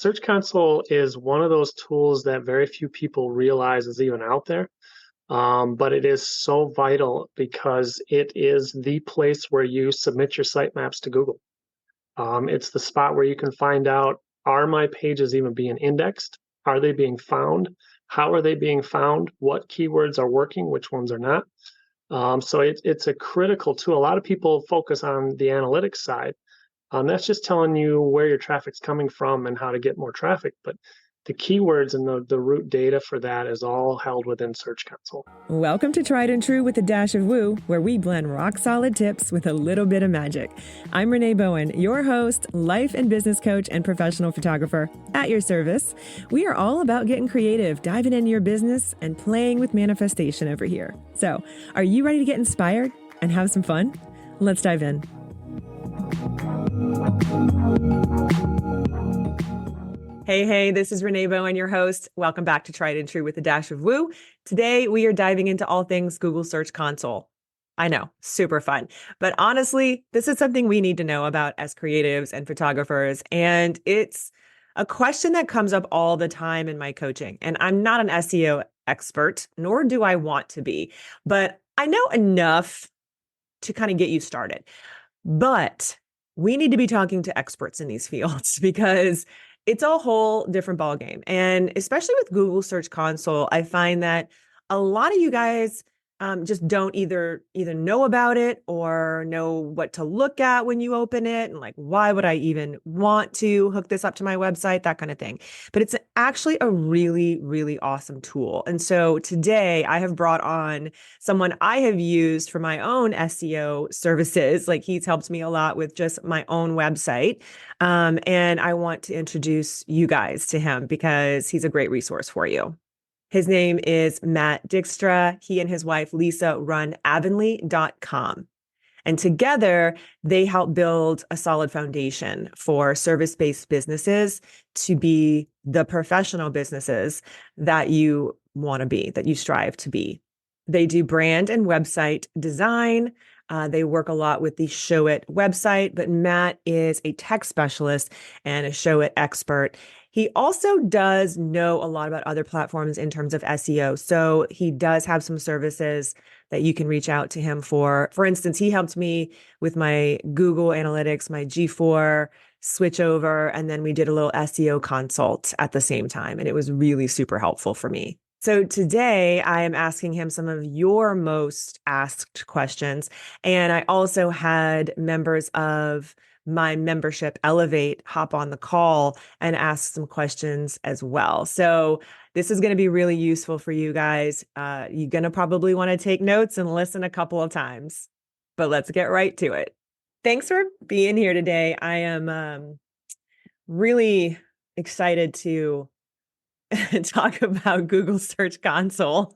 Search Console is one of those tools that very few people realize is even out there. But it is so vital because it is the place where you submit your sitemaps to Google. It's the spot where you can find out, are my pages even being indexed? Are they being found? How are they being found? What keywords are working? Which ones are not? So it's a critical tool. A lot of people focus on the analytics side. That's just telling you where your traffic's coming from and how to get more traffic. But the keywords and the root data for that is all held within Search Console. Welcome to Tried and True with a Dash of Woo, where we blend rock solid tips with a little bit of magic. I'm Renee Bowen, your host, life and business coach, and professional photographer at your service. We are all about getting creative, diving into your business, and playing with manifestation over here. So, are you ready to get inspired and have some fun? Let's dive in. Hey, this is Renee Bowen, your host. Welcome back to Tried and True with a Dash of Woo. Today, we are diving into all things Google Search Console. I know, super fun. But honestly, this is something we need to know about as creatives and photographers. And it's a question that comes up all the time in my coaching. And I'm not an SEO expert, nor do I want to be, but I know enough to kind of get you started. But we need to be talking to experts in these fields because it's a whole different ballgame. And especially with Google Search Console, I find that a lot of you guys just don't either know about it or know what to look at when you open it. And like, why would I even want to hook this up to my website? That kind of thing. But it's actually a really, really awesome tool. And so today I have brought on someone I have used for my own SEO services. Like he's helped me a lot with just my own website. And I want to introduce you guys to him because he's a great resource for you. His name is Matt Dykstra. He and his wife, Lisa, run Avonly.com. And together, they help build a solid foundation for service-based businesses to be the professional businesses that you want to be, that you strive to be. They do brand and website design. They work a lot with the Show It website, but Matt is a tech specialist and a Show It expert. He also does know a lot about other platforms in terms of SEO. So he does have some services that you can reach out to him for. For instance, he helped me with my Google Analytics, my G4 switch over, and then we did a little SEO consult at the same time. And it was really super helpful for me. So today I am asking him some of your most asked questions. And I also had members of my membership Elevate hop on the call and ask some questions as well. So this is going to be really useful for you guys. You're going to probably want to take notes and listen a couple of times, but let's get right to it. Thanks for being here today. I am really excited to talk about Google Search Console.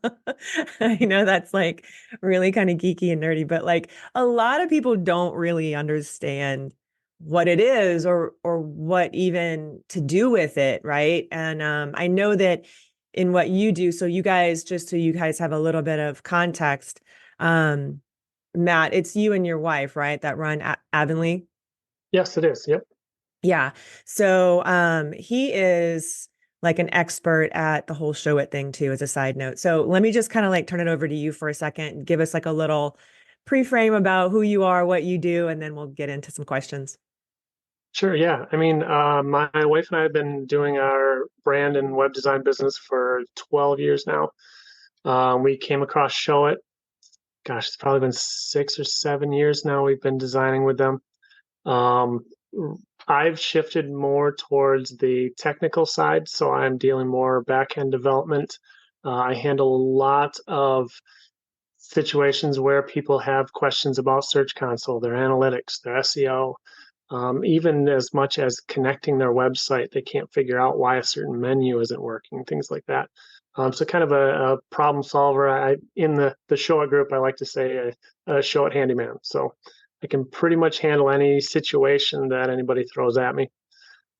I know that's like really kind of geeky and nerdy, but like a lot of people don't really understand what it is or what even to do with it, right? And I know that in what you do, so you guys, just so you guys have a little bit of context, Matt, it's you and your wife, right, that run Avonly? Yes, it is. Yep. Yeah. So he is like an expert at the whole Show It thing too, as a side note. So let me just kind of like turn it over to you for a second and give us like a little pre-frame about who you are, what you do, and then we'll get into some questions. Sure. Yeah. I mean, my wife and I have been doing our brand and web design business for 12 years now. We came across Show It. Gosh, it's probably been 6 or 7 years now we've been designing with them. I've shifted more towards the technical side, so I'm dealing more back-end development. I handle a lot of situations where people have questions about Search Console, their analytics, their SEO, even as much as connecting their website. They can't figure out why a certain menu isn't working, things like that. So kind of a problem solver. In the Show It group, I like to say a Show It handyman. So I can pretty much handle any situation that anybody throws at me.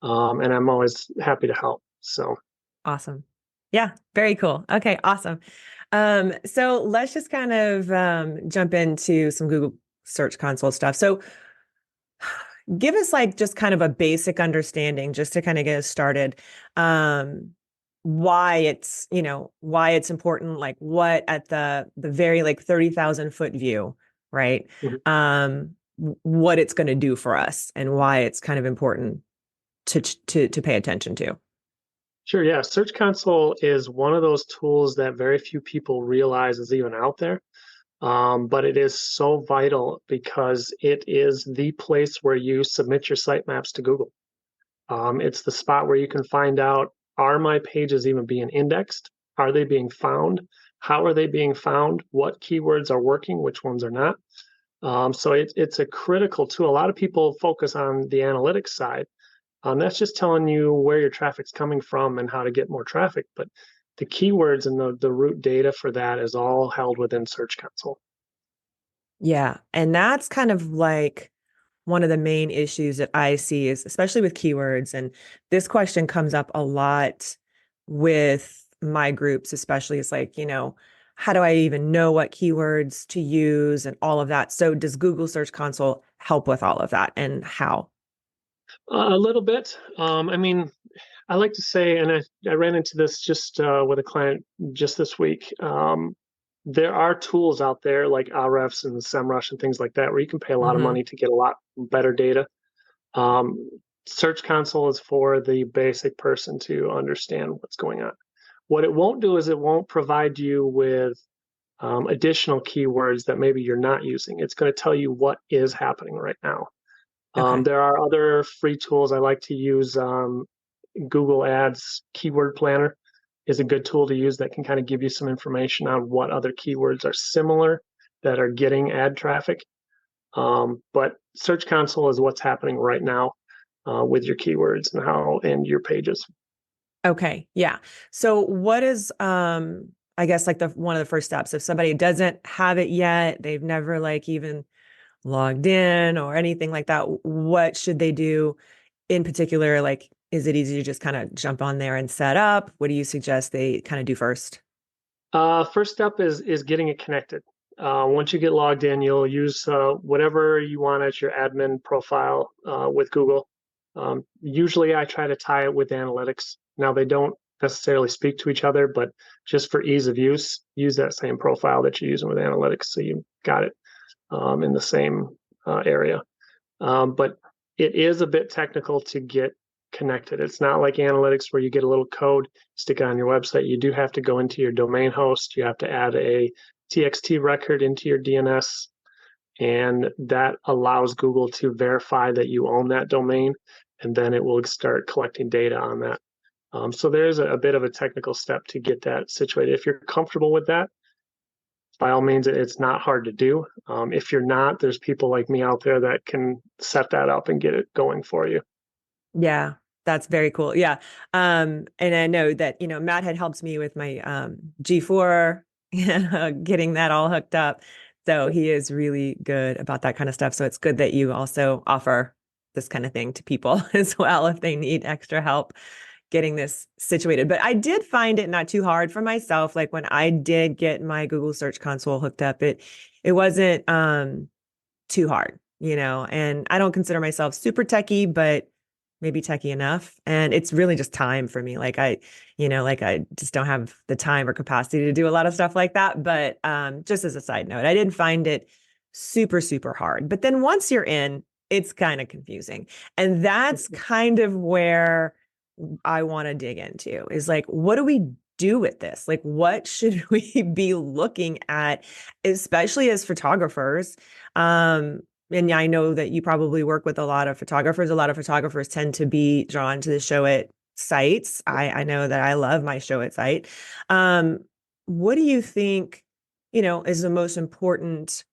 And I'm always happy to help. So Awesome. Yeah, very cool. Okay, awesome. So let's just kind of jump into some Google Search Console stuff. So give us like just kind of a basic understanding just to kind of get us started. Um, why it's, why it's important, like what at the very like 30,000 foot view, right? Mhm. What it's going to do for us and why it's kind of important to pay attention to. Sure, yeah. Search Console is one of those tools that very few people realize is even out there. But it is so vital because it is the place where you submit your sitemaps to Google. It's the spot where you can find out, are my pages even being indexed? Are they being found? How are they being found? What keywords are working? Which ones are not? So it's a critical tool. A lot of people focus on the analytics side. That's just telling you where your traffic's coming from and how to get more traffic. But the keywords and the root data for that is all held within Search Console. Yeah. And that's kind of like one of the main issues that I see is especially with keywords. And this question comes up a lot with my groups, especially it's like, how do I even know what keywords to use and all of that? So does Google Search Console help with all of that and how? A little bit. I mean, I like to say, and I ran into this just with a client just this week. There are tools out there like Ahrefs and SEMrush and things like that where you can pay a lot of Hmm. money to get a lot better data. Um, Search Console is for the basic person to understand what's going on. What it won't do is it won't provide you with additional keywords that maybe you're not using. It's going to tell you what is happening right now. Okay. There are other free tools I like to use. Google Ads Keyword Planner is a good tool to use that can kind of give you some information on what other keywords are similar that are getting ad traffic. But Search Console is what's happening right now with your keywords and your pages. Okay. Yeah. So what is I guess like the one of the first steps if somebody doesn't have it yet, they've never like even logged in or anything like that, what should they do in particular? Like, is it easy to just kind of jump on there and set up? What do you suggest they kind of do first? First step is getting it connected. Once you get logged in, you'll use whatever you want as your admin profile with Google. Usually, I try to tie it with analytics. Now, they don't necessarily speak to each other, but just for ease of use that same profile that you're using with analytics, so you got it in the same area. But it is a bit technical to get connected. It's not like analytics where you get a little code, stick it on your website. You do have to go into your domain host. You have to add a TXT record into your DNS, and that allows Google to verify that you own that domain, and then it will start collecting data on that. So there's a bit of a technical step to get that situated. If you're comfortable with that, by all means, it's not hard to do. If you're not, there's people like me out there that can set that up and get it going for you. Yeah, that's very cool. Yeah. And I know that, Matt had helped me with my G4, getting that all hooked up. So he is really good about that kind of stuff. So it's good that you also offer this kind of thing to people as well if they need extra help getting this situated. But I did find it not too hard for myself. Like when I did get my Google Search Console hooked up, it wasn't too hard, and I don't consider myself super techie, but maybe techie enough. And it's really just time for me. Like I just don't have the time or capacity to do a lot of stuff like that. But just as a side note, I didn't find it super, super hard. But then once you're in, it's kind of confusing. And that's kind of where I want to dig into is like, what do we do with this? Like, what should we be looking at, especially as photographers? And I know that you probably work with a lot of photographers. A lot of photographers tend to be drawn to the Show It sites. I know that I love my Show It site. Um, what do you think, is the most important,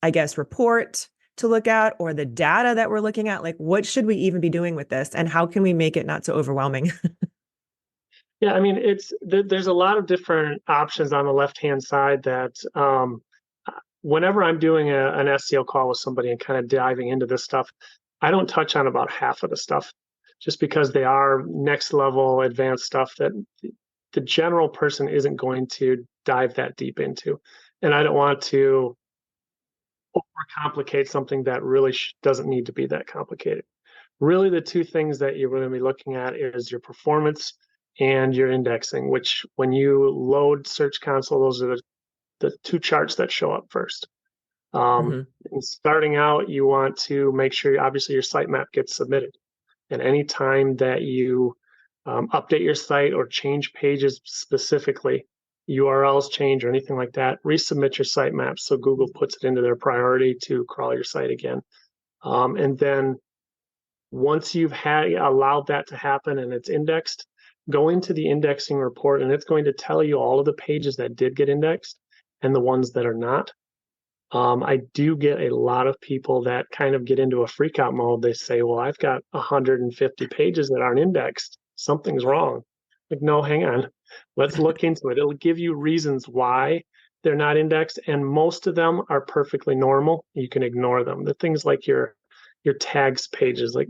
I guess, report to look at or the data that we're looking at? Like, what should we even be doing with this? And how can we make it not so overwhelming? Yeah, I mean, there's a lot of different options on the left-hand side that whenever I'm doing an SEO call with somebody and kind of diving into this stuff, I don't touch on about half of the stuff just because they are next level advanced stuff that the general person isn't going to dive that deep into. And I don't want to complicate something that really doesn't need to be that complicated. Really, the two things that you're going to be looking at is your performance and your indexing, which when you load Search Console, those are the two charts that show up first. Hmm. And starting out, you want to make sure, obviously, your sitemap gets submitted. And any time that you update your site or change pages specifically, URLs change or anything like that, resubmit your sitemap so Google puts it into their priority to crawl your site again. And then once you've allowed that to happen and it's indexed, go into the indexing report and it's going to tell you all of the pages that did get indexed and the ones that are not. I do get a lot of people that kind of get into a freak out mode. They say, well, I've got 150 pages that aren't indexed. Something's wrong. Like, no, hang on. Let's look into it. It'll give you reasons why they're not indexed. And most of them are perfectly normal. You can ignore them. The things like your tags pages, like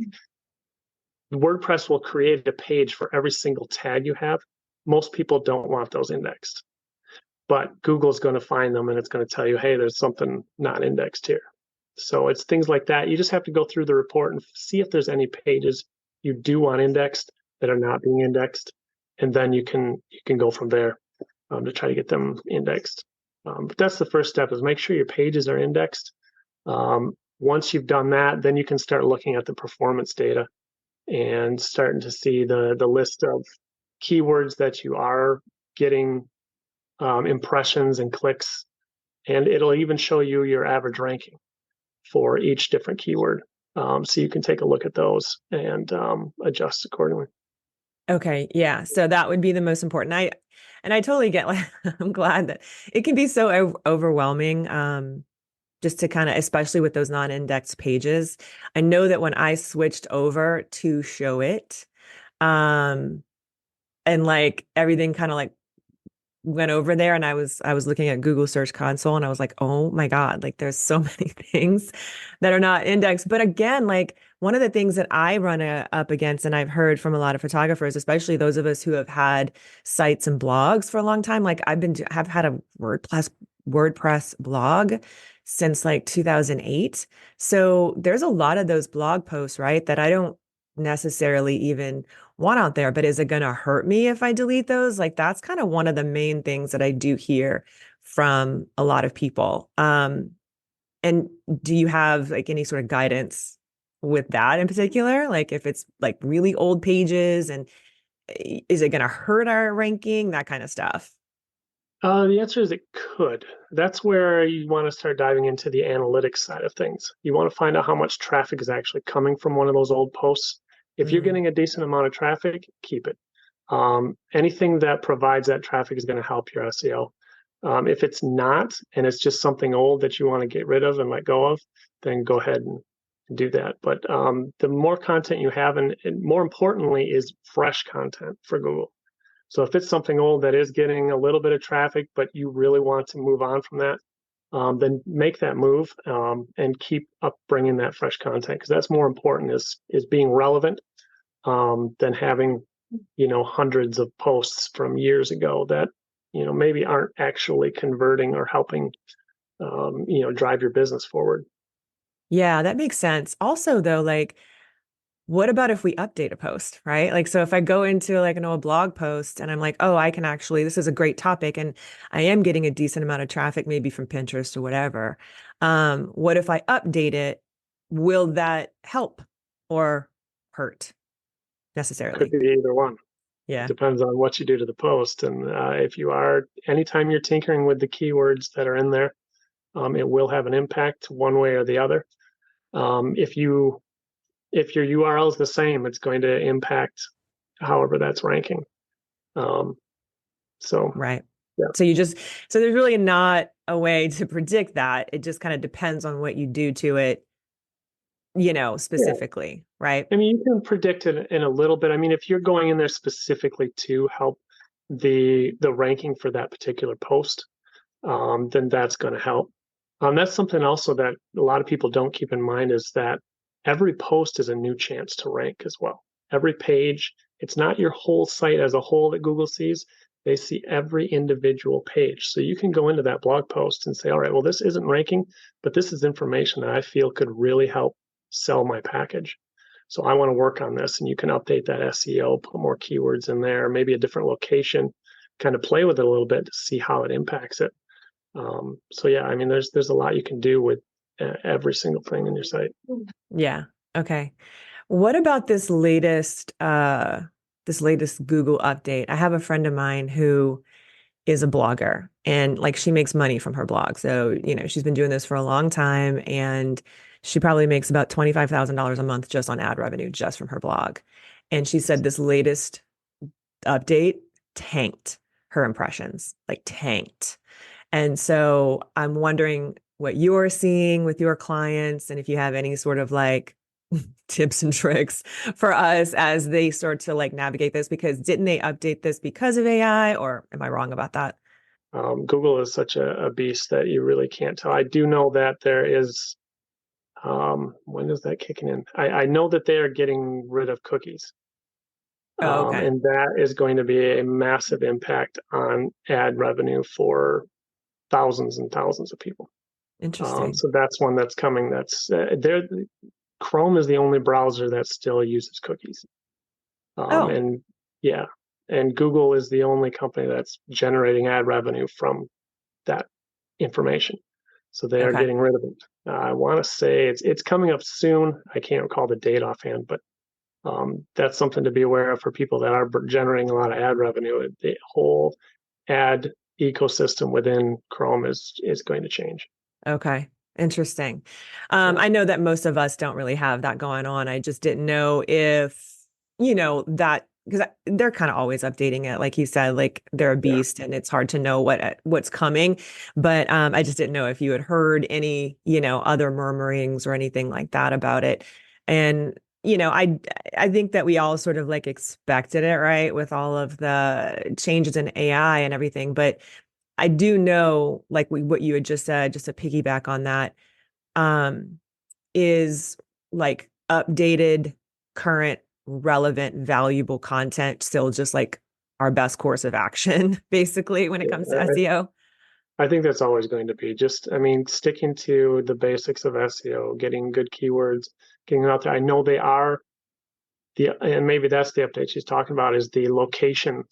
WordPress will create a page for every single tag you have. Most people don't want those indexed. But Google's going to find them and it's going to tell you, hey, there's something not indexed here. So it's things like that. You just have to go through the report and see if there's any pages you do want indexed that are not being indexed, and then you can go from there to try to get them indexed. But that's the first step: is make sure your pages are indexed. Once you've done that, then you can start looking at the performance data and starting to see the list of keywords that you are getting impressions and clicks, and it'll even show you your average ranking for each different keyword. So you can take a look at those and adjust accordingly. Okay, yeah. So that would be the most important. I totally get like I'm glad that it can be so overwhelming just to kind of, especially with those non-indexed pages. I know that when I switched over to Show It, um and like everything kind of like went over there, and I was looking at Google Search Console and I was like, oh my God, like there's so many things that are not indexed. But again, like one of the things that I run up against, and I've heard from a lot of photographers, especially those of us who have had sites and blogs for a long time, like have had a WordPress blog since like 2008. So there's a lot of those blog posts, right, that I don't necessarily even want out there, but is it going to hurt me if I delete those? Like that's kind of one of the main things that I do hear from a lot of people. And do you have like any sort of guidance with that in particular? Like if it's like really old pages, and is it going to hurt our ranking, that kind of stuff? The answer is it could. That's where you want to start diving into the analytics side of things. You want to find out how much traffic is actually coming from one of those old posts. If you're Mm, getting a decent amount of traffic, keep it. Anything that provides that traffic is going to help your SEO. If it's not, and it's just something old that you want to get rid of and let go of, then go ahead and do that. But the more content you have, and more importantly, is fresh content for Google. So if it's something old that is getting a little bit of traffic, but you really want to move on from that, then make that move and keep up bringing that fresh content, because that's more important is being relevant than having hundreds of posts from years ago that maybe aren't actually converting or helping drive your business forward. yeah, that makes sense. Also, though, like, what about if we update a post, right? Like, so if I go into like an old blog post and I'm like, oh, I can actually, this is a great topic and I am getting a decent amount of traffic, maybe from Pinterest or whatever. What if I update it? Will that help or hurt Could necessarily? be either one. It Yeah. depends on what you do to the post. And if you are, anytime you're tinkering with the keywords that are in there, it will have an impact one way or the other. If your URL is the same, it's going to impact however that's ranking. Um, so Right. yeah, So so there's really not a way to predict that. It just kind of depends on what you do to it, yeah. specifically, right? I mean, you can predict it in a little bit. I mean, if you're going in there specifically to help the ranking for that particular post, then that's going to help. That's something also that a lot of people don't keep in mind, is that every post is a new chance to rank as well. Every page, it's not your whole site as a whole that Google sees. They see every individual page. So you can go into that blog post and say, all right, well, this isn't ranking, but this is information that I feel could really help sell my package. So I want to work on this. And you can update that SEO, put more keywords in there, maybe a different location, kind of play with it a little bit to see how it impacts it. So yeah, I mean, there's a lot you can do with every single thing in your site. Yeah. Okay. What about this latest Google update? I have a friend of mine who is a blogger and like she makes money from her blog. So, she's been doing this for a long time and she probably makes about $25,000 a month just on ad revenue just from her blog. And she said this latest update tanked her impressions, like tanked. And so I'm wondering what you're seeing with your clients and if you have any sort of like tips and tricks for us as they start to like navigate this, because didn't they update this because of AI, or am I wrong about that? Google is such a beast that you really can't tell. I do know that there is, when is that kicking in? I know that they are getting rid of cookies. Oh, okay. And that is going to be a massive impact on ad revenue for thousands and thousands of people. Interesting. So that's one that's coming. That's there. Chrome is the only browser that still uses cookies. Oh, And yeah, and Google is the only company that's generating ad revenue from that information. So they are okay. getting rid of it. I want to say it's coming up soon. I can't recall the date offhand, but that's something to be aware of for people that are generating a lot of ad revenue. The whole ad ecosystem within Chrome is going to change. Okay. Interesting. Yeah, I know that most of us don't really have that going on. I just didn't know if, that because they're kind of always updating it. Like you said, like they're a yeah. beast and it's hard to know what's coming. But I just didn't know if you had heard any, other murmurings or anything like that about it. And, I think that we all sort of like expected it, right? With all of the changes in AI and everything. But I do know, like what you had just said, just to piggyback on that, um, is like updated, current, relevant, valuable content still just like our best course of action, basically, when it comes to Yeah, SEO? I think that's always going to be just, I mean, sticking to the basics of SEO, getting good keywords, getting out there. I know they are and maybe that's the update she's talking about is the location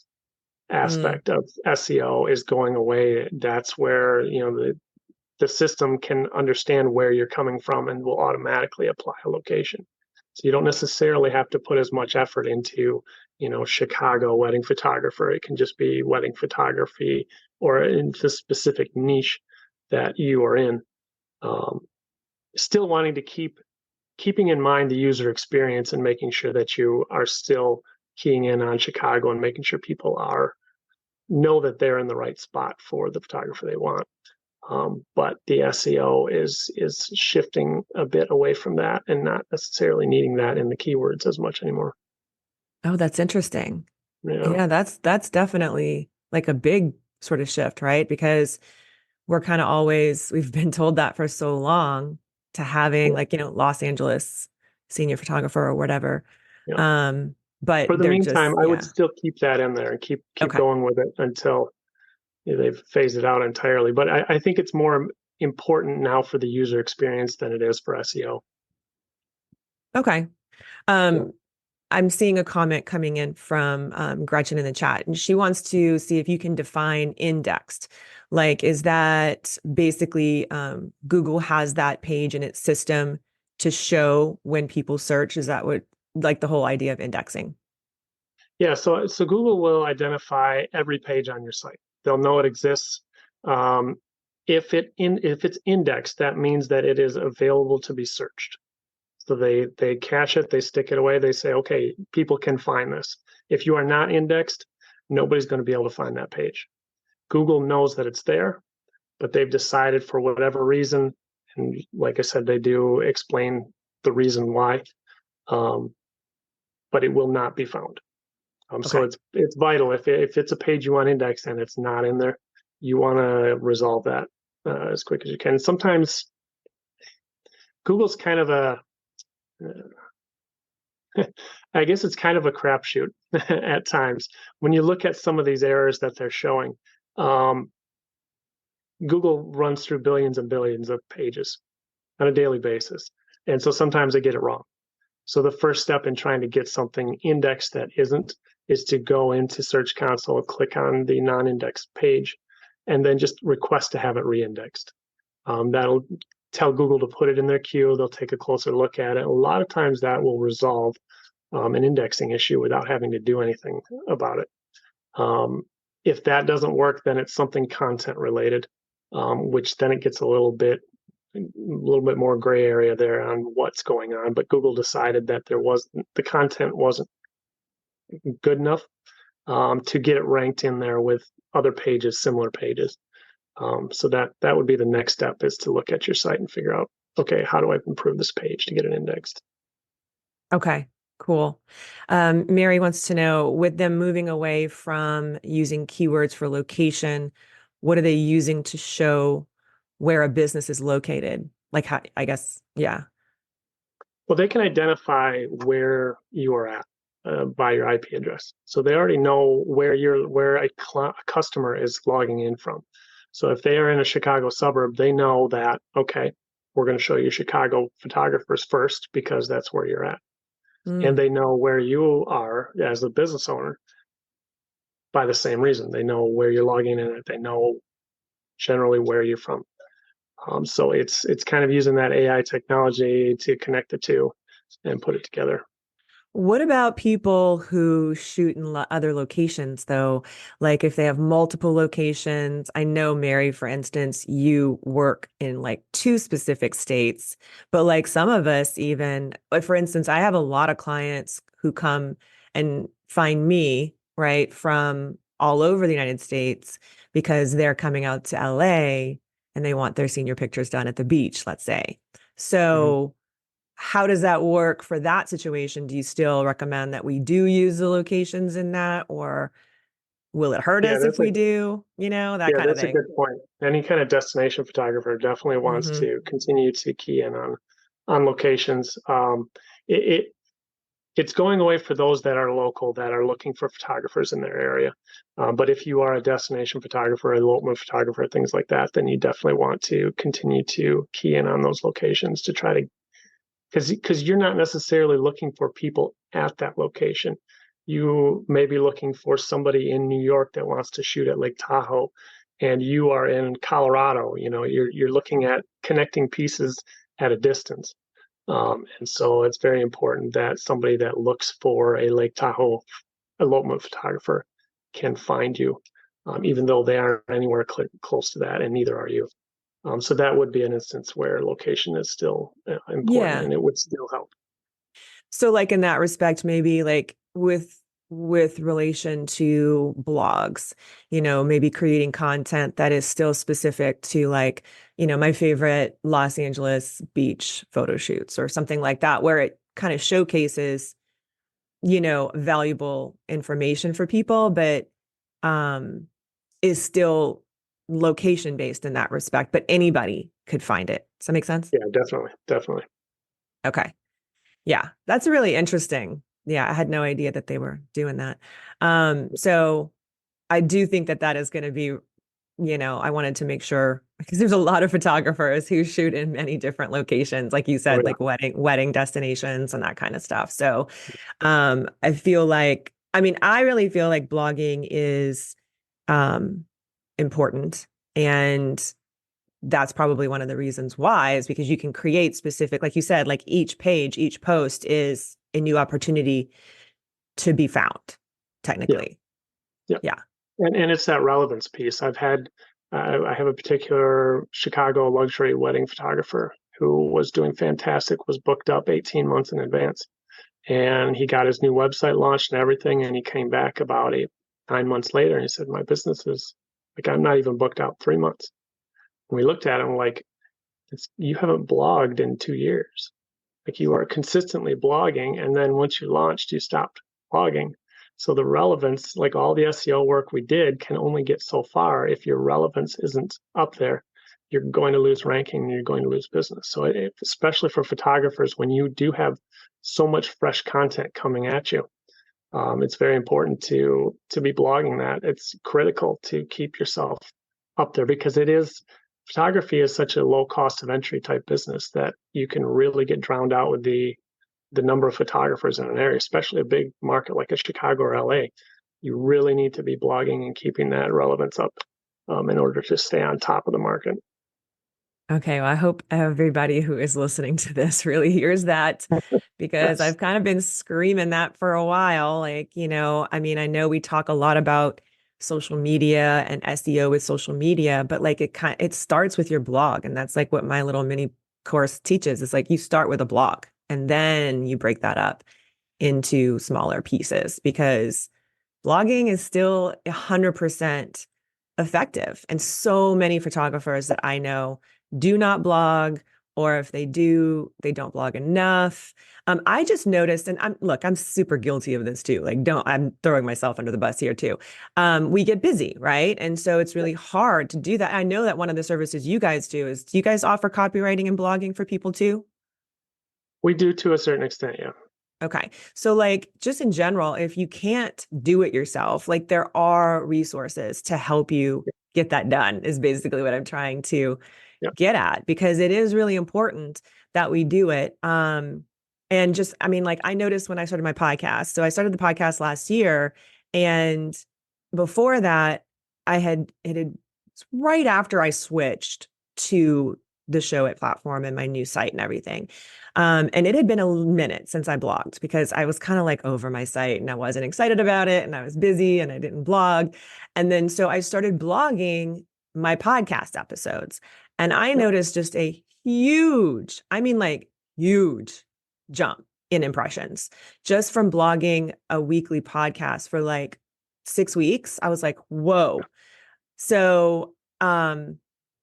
Mm, aspect of SEO is going away. That's where, the system can understand where you're coming from and will automatically apply a location. So you don't necessarily have to put as much effort into, Chicago wedding photographer. It can just be wedding photography or in the specific niche that you are in. Um, Still wanting to keeping in mind the user experience and making sure that you are still keying in on Chicago and making sure people know that they're in the right spot for the photographer they want. But the SEO is shifting a bit away from that and not necessarily needing that in the keywords as much anymore. oh, that's interesting. Yeah, Yeah, that's definitely like a big sort of shift, right? Because we're kind of always, we've been told that for so long to having yeah, like, Los Angeles senior photographer or whatever. yeah. But For the they're meantime, just, I would yeah. still keep that in there and keep Okay. going with it until they've phased it out entirely. But I think it's more important now for the user experience than it is for SEO. Okay. Yeah. Um, I'm seeing a comment coming in from Gretchen in the chat, and she wants to see if you can define indexed. Like, is that basically Google has that page in its system to show when people search? Is that what, like, the whole idea of indexing? Yeah, so Google will identify every page on your site. They'll know it exists. Um, if it's indexed, that means that it is available to be searched. So they cache it, they stick it away, they say, okay, people can find this. If you are not indexed, nobody's going to be able to find that page. Google knows that it's there, but they've decided for whatever reason, and like I said, they do explain the reason why, um, but it will not be found. So Okay. it's vital if it's a page you want indexed and it's not in there, you want to resolve that as quick as you can. Sometimes Google's kind of I guess it's kind of a crapshoot at times. When you look at some of these errors that they're showing, um, Google runs through billions and billions of pages on a daily basis. And so sometimes they get it wrong. So the first step in trying to get something indexed that isn't is to go into Search Console, click on the non-indexed page, and then just request to have it re-indexed. That'll tell Google to put it in their queue. They'll take a closer look at it. A lot of times that will resolve an indexing issue without having to do anything about it. If that doesn't work, then it's something content related, which then it gets a little bit more gray area there on what's going on. But Google decided that the content wasn't good enough to get it ranked in there with other pages, similar pages. So that would be the next step, is to look at your site and figure out, okay, how do I improve this page to get it indexed? Okay, cool. Mary wants to know, with them moving away from using keywords for location, what are they using to show where a business is located? Like, how, I guess, yeah. Well, they can identify where you are at by your IP address. So they already know where a customer is logging in from. So if they are in a Chicago suburb, they know that, okay, we're going to show you Chicago photographers first because that's where you're at. And Mm. they know where you are as a business owner by the same reason. They know where you're logging in at. They know generally where you're from. So it's kind of using that AI technology to connect the two and put it together. What about people who shoot in other locations, though? Like if they have multiple locations, I know, Mary, for instance, you work in like two specific states, but like some of us even, like for instance, I have a lot of clients who come and find me, right, from all over the United States because they're coming out to LA and they want their senior pictures done at the beach, let's say. Mhm. So, how does that work for that situation? Do you still recommend that we do use the locations in that, or will it hurt Yeah, us if we do? You know, that kind of that's a thing. good point. Any kind of destination photographer definitely wants Hmm. to continue to key in on locations. It, it it's going away for those that are local, that are looking for photographers in their area. But if you are a destination photographer, a elopement photographer, things like that, then you definitely want to continue to key in on those locations to try to, because you're not necessarily looking for people at that location. You may be looking for somebody in New York that wants to shoot at Lake Tahoe, and you are in Colorado. You're looking at connecting pieces at a distance. And so it's very important that somebody that looks for a Lake Tahoe elopement photographer can find you, even though they aren't anywhere close to that, and neither are you. So that would be an instance where location is still important, Yeah. and it would still help. So like in that respect, maybe like with relation to blogs, maybe creating content that is still specific to like, my favorite Los Angeles beach photo shoots or something like that, where it kind of showcases, valuable information for people, but um is still location based in that respect, but anybody could find it. Does that make sense? Yeah, definitely, definitely. Okay. Yeah, that's really interesting. Yeah, I had no idea that they were doing that. So I do think that that is going to be, I wanted to make sure because there's a lot of photographers who shoot in many different locations, like you Oh said, yeah, like wedding destinations and that kind of stuff. So I feel like, I mean, I really feel like blogging is um important. And that's probably one of the reasons why is because you can create specific, like you said, like each page, each post is a new opportunity to be found, yeah, technically. yeah. Yeah. And it's that relevance piece. I have a particular Chicago luxury wedding photographer who was doing fantastic, was booked up 18 months in advance, and he got his new website launched and everything, and he came back about 9 months later, and he said, "My business is like, I'm not even booked out 3 months." And we looked at him like, you haven't blogged in 2 years. Like, you are consistently blogging, and then once you launched, you stopped blogging. So the relevance, like all the SEO work we did, can only get so far if your relevance isn't up there. you're going to lose ranking and you're going to lose business. So especially for photographers, when you do have so much fresh content coming at you, it's very important to be blogging that. It's critical to keep yourself up there because photography is such a low cost of entry type business that you can really get drowned out with the number of photographers in an area, especially a big market like a Chicago or LA. You really need to be blogging and keeping that relevance up in order to stay on top of the market. Okay, well, I hope everybody who is listening to this really hears that because Yes. I've kind of been screaming that for a while. Like, I mean, I know we talk a lot about social media and SEO with social media, but like it starts with your blog. And that's like what my little mini course teaches. It's like you start with a blog and then you break that up into smaller pieces because blogging is still 100% effective. And so many photographers that I know do not blog, or if they do, they don't blog enough. I just noticed, and I'm super guilty of this too. Like, I'm throwing myself under the bus here too. We get busy, right? And so it's really hard to do that. I know that one of the services you guys do you guys offer copywriting and blogging for people too? We do to a certain extent, yeah. Okay. So like just in general, if you can't do it yourself, like there are resources to help you get that done is basically what I'm trying to Yeah. get at because it is really important that we do it. And just, I mean, like I noticed when I started my podcast. So I started the podcast last year, and before that, it had right after I switched to the show it platform and my new site and everything. And it had been a minute since I blogged because I was kind of like over my site and I wasn't excited about it and I was busy and I didn't blog. And then so I started blogging my podcast episodes. And I Yeah. noticed just a huge, I mean, like huge jump in impressions just from blogging a weekly podcast for like 6 weeks. I was like, whoa. So,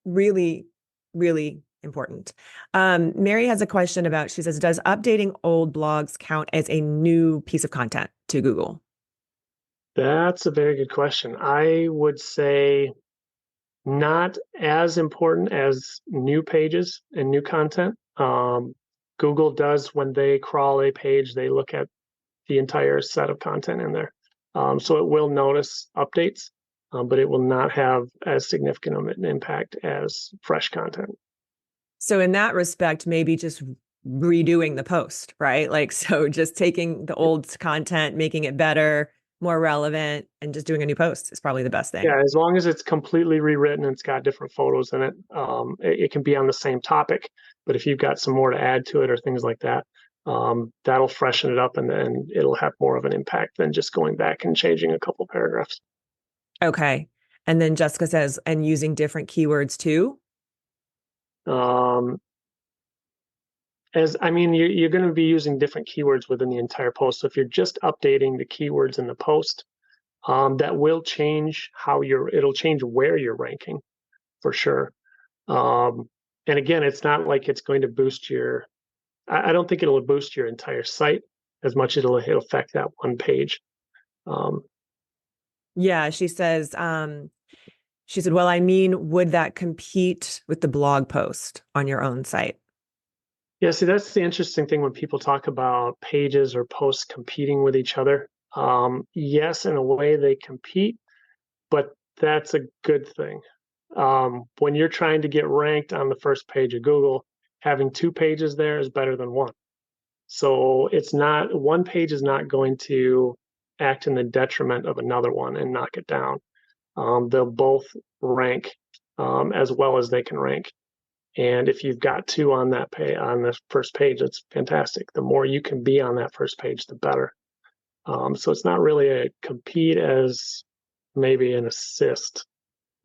really, really important. Mary has a question she says, does updating old blogs count as a new piece of content to Google? That's a very good question. I would say not as important as new pages and new content. Google does when they crawl a page, they look at the entire set of content in there. So it will notice updates, but it will not have as significant of an impact as fresh content. So in that respect, maybe just redoing the post, right? Like, so just taking the old content, making it better, more relevant, and just doing a new post is probably the best thing. Yeah, as long as it's completely rewritten and it's got different photos in it, it can be on the same topic. But if you've got some more to add to it or things like that, that'll freshen it up and then it'll have more of an impact than just going back and changing a couple paragraphs. Okay. And then Jessica says, and using different keywords too. Um, as I mean, you're going to be using different keywords within the entire post. So if you're just updating the keywords in the post, that will change it'll change where you're ranking for sure. And again, it's not like it's going to boost I don't think it'll boost your entire site as much as it'll affect that one page. Um, Yeah, she said, well, I mean, would that compete with the blog post on your own site? yeah, see, that's the interesting thing when people talk about pages or posts competing with each other. Yes, in a way they compete, but that's a good thing. When you're trying to get ranked on the first page of Google, having two pages there is better than one. So it's not one page is not going to act in the detriment of another one and knock it down. They'll both rank as well as they can rank. And if you've got two on on the first page, that's fantastic. The more you can be on that first page, the better. So it's not really a compete as maybe an assist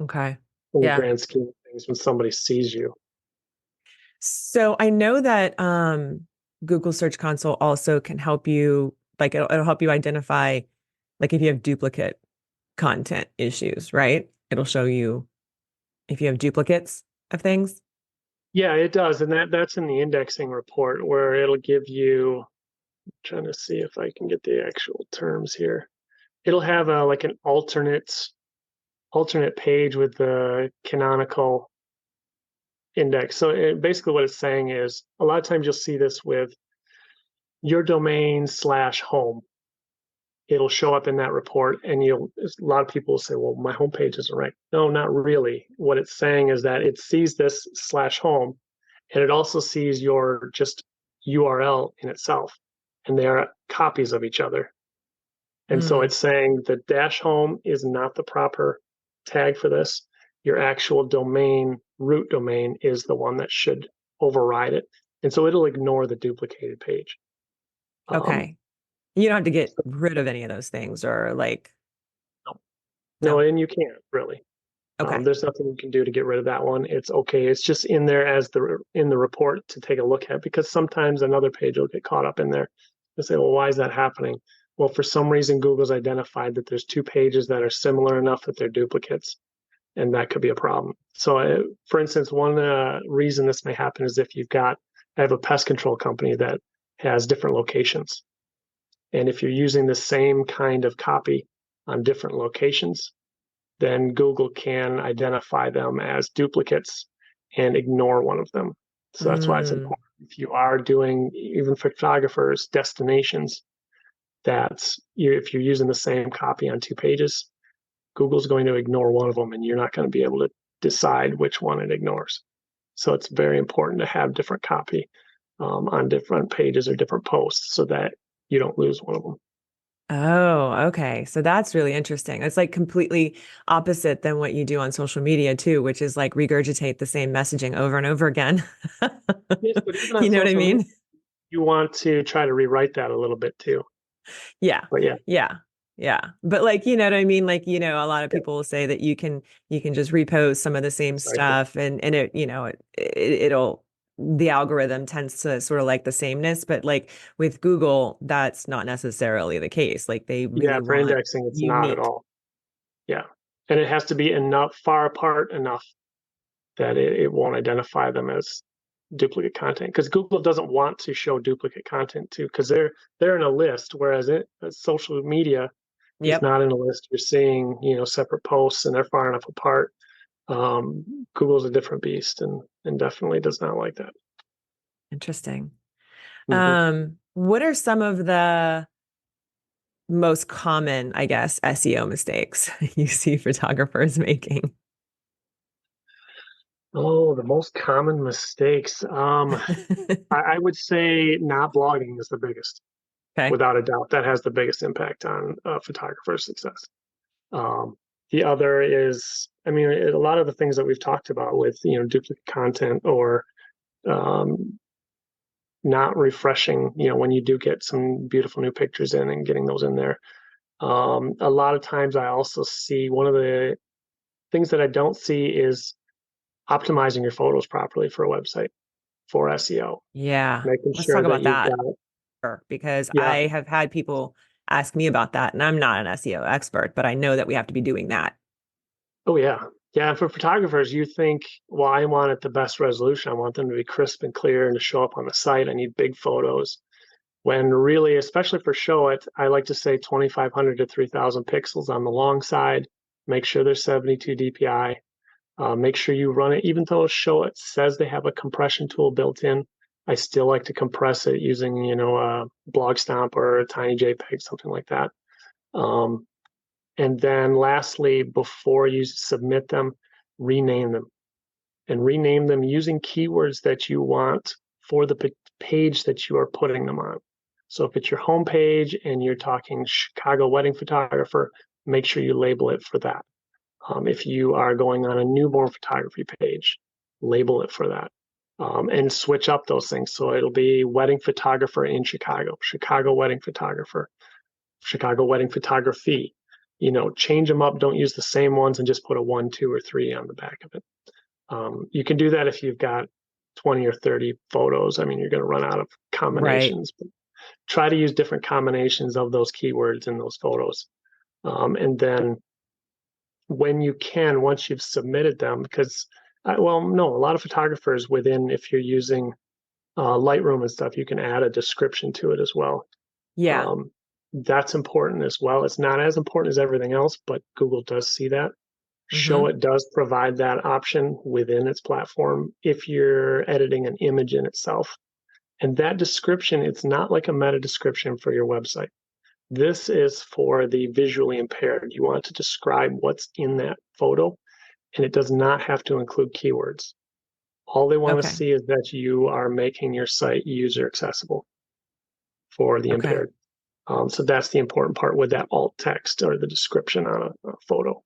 Okay. in the Yeah. grand scheme of things when somebody sees you. So I know that Google Search Console also can help you, like it'll help you identify like if you have duplicate content issues, right? It'll show you if you have duplicates of things. Yeah, it does, and that's in the indexing report where it'll give you. I'm trying to see if I can get the actual terms here. It'll have a like an alternate page with the canonical index. So basically what it's saying is a lot of times you'll see this with your domain slash home. It'll show up in that report, and a lot of people will say, well, my homepage isn't right. No, not really. What it's saying is that it sees this slash home, and it also sees your just URL in itself, and they are copies of each other. And so Mm, it's saying the dash home is not the proper tag for this. Your actual domain, root domain, is the one that should override it. And so it'll ignore the duplicated page. Um, okay. You don't have to get rid of any of those things or like, no, no. and you can't really. Okay. There's nothing you can do to get rid of that one. It's okay. It's just in there as in the report to take a look at, because sometimes another page will get caught up in there and say, well, why is that happening? Well, for some reason, Google's identified that there's two pages that are similar enough that they're duplicates, and that could be a problem. So, for instance, one reason this may happen is if I have a pest control company that has different locations. And if you're using the same kind of copy on different locations, then Google can identify them as duplicates and ignore one of them. So that's why it's Mm, important. If you are doing, even photographers, destinations, if you're using the same copy on two pages, Google's going to ignore one of them, and you're not going to be able to decide which one it ignores. So it's very important to have different copy on different pages or different posts so that you don't lose one of them. oh, okay. So that's really interesting. It's like completely opposite than what you do on social media too, which is like regurgitate the same messaging over and over again. Yes, but even on You know what I social media, mean? you want to try to rewrite that a little bit too. Yeah. But yeah, Yeah. Yeah. But like, you know what I mean? Like, a lot of yeah, people will say that you can just repost some of the same cycle. stuff and it, it'll the algorithm tends to sort of like the sameness, but like with Google, that's not necessarily the case. Like they Yeah, really for want indexing, it's not at unique. all. Yeah. And it has to be far apart enough that it won't identify them as duplicate content, because Google doesn't want to show duplicate content too, because they're in a list, whereas social media is Yep. not in a list. You're seeing, separate posts, and they're far enough apart. Google's a different beast, and definitely does not like that. Interesting. Hmm. What are some of the most common, I guess, SEO mistakes you see photographers making? Oh, the most common mistakes. I would say not blogging is the biggest, Okay. without a doubt. That has the biggest impact on photographer success. Um, the other is, I mean, a lot of the things that we've talked about with, duplicate content, or um, not refreshing, when you do get some beautiful new pictures in and getting those in there. A lot of times I also see, one of the things that I don't see is optimizing your photos properly for a website for SEO, Yeah. making Let's talk sure that about you've that got, because yeah. I have had people ask me about that, and I'm not an SEO expert, but I know that we have to be doing that. Oh yeah. Yeah. And for photographers, you think, well, I want it the best resolution. I want them to be crisp and clear and to show up on the site. I need big photos. When really, especially for show it, I like to say 2,500 to 3,000 pixels on the long side. Make sure they're 72 DPI. Make sure you run it, even though show it says they have a compression tool built in. I still like to compress it using, a blog stomp or a tiny JPEG, something like that. Um, and then lastly, before you submit them, rename them, and rename them using keywords that you want for the page that you are putting them on. So if it's your home page and you're talking Chicago wedding photographer, make sure you label it for that. If you are going on a newborn photography page, label it for that. And switch up those things. So it'll be wedding photographer in Chicago, Chicago wedding photographer, Chicago wedding photography. Change them up. Don't use the same ones and just put a 1, 2, or 3 on the back of it. You can do that if you've got 20 or 30 photos. I mean, you're going to run out of Right. combinations, but try to use different combinations of those keywords in those photos. And then when you can, once you've submitted them, because, well, no, a lot of photographers if you're using Lightroom and stuff, you can add a description to it as well. Yeah. That's important as well. It's not as important as everything else, but Google does see that. Mm-hmm. Showit does provide that option within its platform if you're editing an image in itself. And that description, it's not like a meta description for your website. This is for the visually impaired. You want to describe what's in that photo, and it does not have to include keywords. All they want to Okay. see is that you are making your site user accessible for the Okay. impaired. So that's the important part with that alt text or the description on a photo.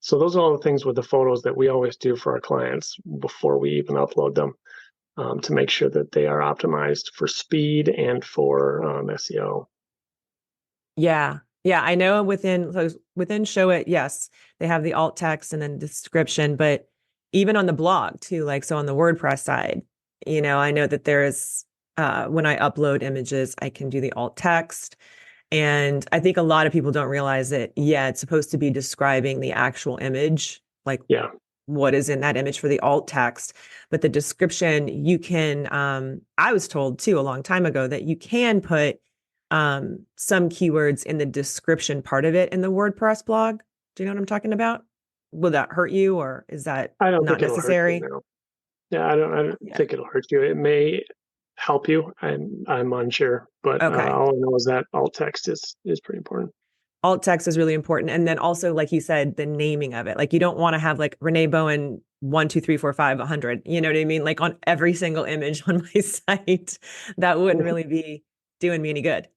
So those are all the things with the photos that we always do for our clients before we even upload them, to make sure that they are optimized for speed and for SEO. Yeah. Yeah. I know within Show It, yes, they have the alt text and then description, but even on the blog too, like so on the WordPress side, I know that there's when I upload images, I can do the alt text. And I think a lot of people don't realize that, yeah, it's supposed to be describing the actual image, like Yeah, what is in that image for the alt text. But the description, you can, I was told too a long time ago that you can put some keywords in the description part of it in the WordPress blog. Do you know what I'm talking about? Will that hurt you or is that I don't not think it'll hurt you necessary? now. Yeah, I don't Yeah. think it'll hurt you. It may help you. I'm unsure, but Okay. all I know is that alt text is pretty important. Alt text is really important. And then also, like you said, the naming of it. Like you don't want to have like Renee Bowen 1, 2, 3, 4, 5, 100. You know what I mean? Like on every single image on my site. That wouldn't really be doing me any good.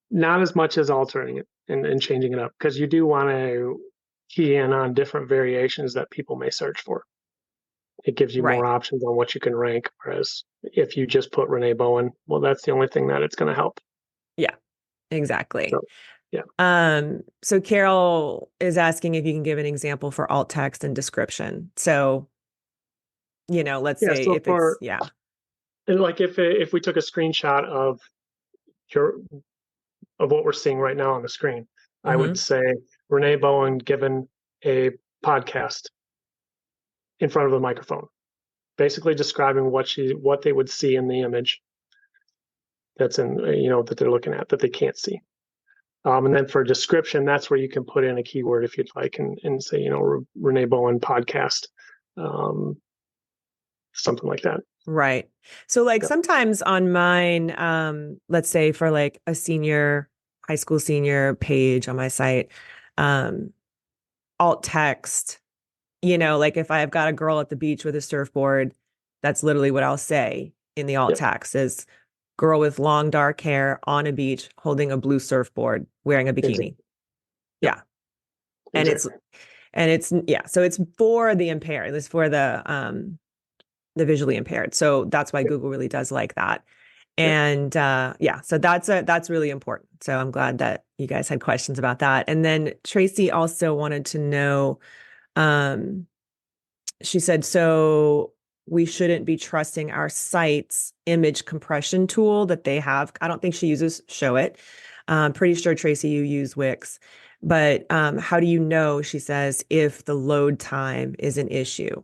Not as much as altering it and changing it up, because you do want to key in on different variations that people may search for. It gives you more Right. options on what you can rank. Whereas if you just put Renee Bowen, well, that's the only thing that it's going to help. Yeah, exactly. So, yeah. So Carol is asking if you can give an example for alt text and description. So, let's Yeah. say So if it's, for, yeah. and like if we took a screenshot your of what we're seeing right now on the screen, I would Mm-hmm. say Renee Bowen given a podcast in front of the microphone, basically describing what they would see in the image that's in, that they're looking at that they can't see. And then for description, that's where you can put in a keyword if you'd like, and say, Renee Bowen podcast, um, something like that. Right. So like Yeah. sometimes on mine, let's say for like a high school senior page on my site, um, alt text, like if I've got a girl at the beach with a surfboard, that's literally what I'll say in the alt Yeah. text is girl with long dark hair on a beach holding a blue surfboard wearing a bikini. Exactly. Yep. Yeah. And it's Exactly. yeah, so it's for the impaired. It's for the visually impaired. So that's why Yep. Google really does like that. Yep. And yeah, so that's really important. So I'm glad that you guys had questions about that. And then Tracy also wanted to know, um, she said, so we shouldn't be trusting our site's image compression tool that they have. I don't think she uses Show It. I'm pretty sure, Tracy, you use Wix. But how do you know, she says, if the load time is an issue?